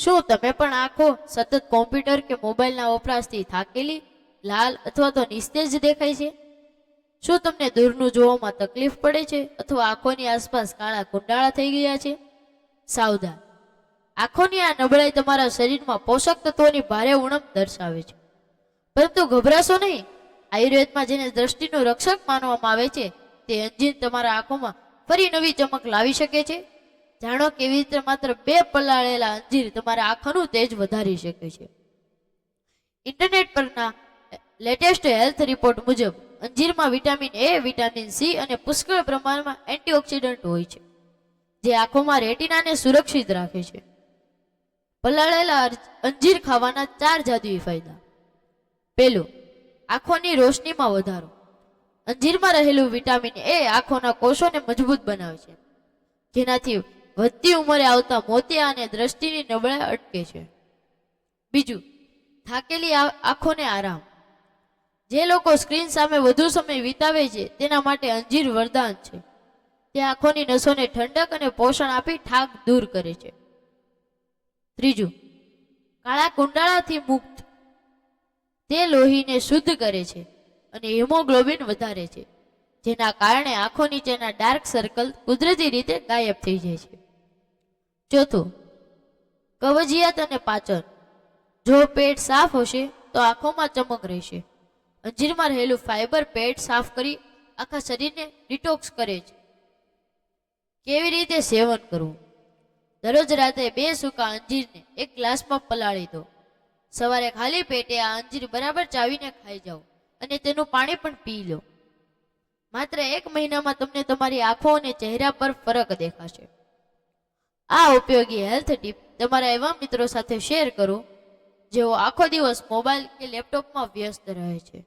શું તમે પણ આંખો સતત કોમ્પ્યુટર કે મોબાઈલના વપરાશથી થાકેલી, લાલ અથવા તો નિસ્તેજ દેખાય છે? શું તમને દૂરનું જોવામાં તકલીફ પડે છે અથવા આંખોની આસપાસ કાળા કુંડાળા થઈ ગયા છે? સાવધાન, આંખોની આ નબળાઈ તમારા શરીરમાં પોષક તત્વોની ભારે ઉણપ દર્શાવે છે. પરંતુ ગભરાશો નહીં. આયુર્વેદમાં જેને દ્રષ્ટિનું રક્ષક માનવામાં આવે છે તે અંજીર તમારા આંખોમાં ફરી નવી ચમક લાવી શકે છે. જાણો કેવી રીતે માત્ર 2 પલાળેલા અંજીર તમારા આંખોનું તેજ વધારી શકે છે. ઇન્ટરનેટ પરના લેટેસ્ટ હેલ્થ રિપોર્ટ મુજબ અંજીરમાં વિટામિન એ, વિટામિન સી અને પુષ્કળ પ્રમાણમાં એન્ટીઓક્સિડન્ટ હોય છે, જે આંખોમાં રેટિનાને સુરક્ષિત રાખે છે. પલાળેલા અંજીર ખાવાના 4 જાદુઈ ફાયદા. પહેલું, આંખોની રોશનીમાં વધારો. અંજીરમાં રહેલું વિટામિન એ આંખોના કોષોને મજબૂત બનાવે છે, જેનાથી વધતી ઉંમરે આવતા મોતિયા અને દ્રષ્ટિની નબળાઈ અટકે છે. બીજું, થાકેલી આંખોને આરામ. જે લોકો સ્ક્રીન સામે વધુ સમય વિતાવે છે તેના માટે અંજીર વરદાન છે. તે આંખોની નસોને ઠંડક અને પોષણ આપી થાક દૂર કરે છે. ત્રીજું, કાળા કુંડાળાથી મુક્ત. તે લોહીને શુદ્ધ કરે છે અને હિમોગ્લોબિન વધારે છે, જેના કારણે આંખો નીચેના ડાર્ક સર્કલ કુદરતી રીતે ગાયબ થઈ જાય છે. ચોથું, કબજિયાત અને પાચન. જો પેટ સાફ હશે તો આંખોમાં ચમક રહેશે. અંજીરમાં રહેલું ફાઇબર પેટ સાફ કરી આખા શરીરને ડિટોક્સ કરે છે. કેવી રીતે સેવન કરવું? દરરોજ રાત્રે 2 સૂકા અંજીરને 1 ગ્લાસમાં પલાળી દો. સવારે ખાલી પેટે આ અંજીર બરાબર ચાવીને ખાઈ જાઓ અને તેનું પાણી પણ પી લો. માત્ર 1 મહિનામાં તમને તમારી આંખો અને ચહેરા પર ફરક દેખાશે. આ ઉપયોગી હેલ્થ ટીપ તમારા એવા મિત્રો સાથે શેર કરો જેઓ આખો દિવસ મોબાઈલ કે લેપટોપમાં વ્યસ્ત રહે છે.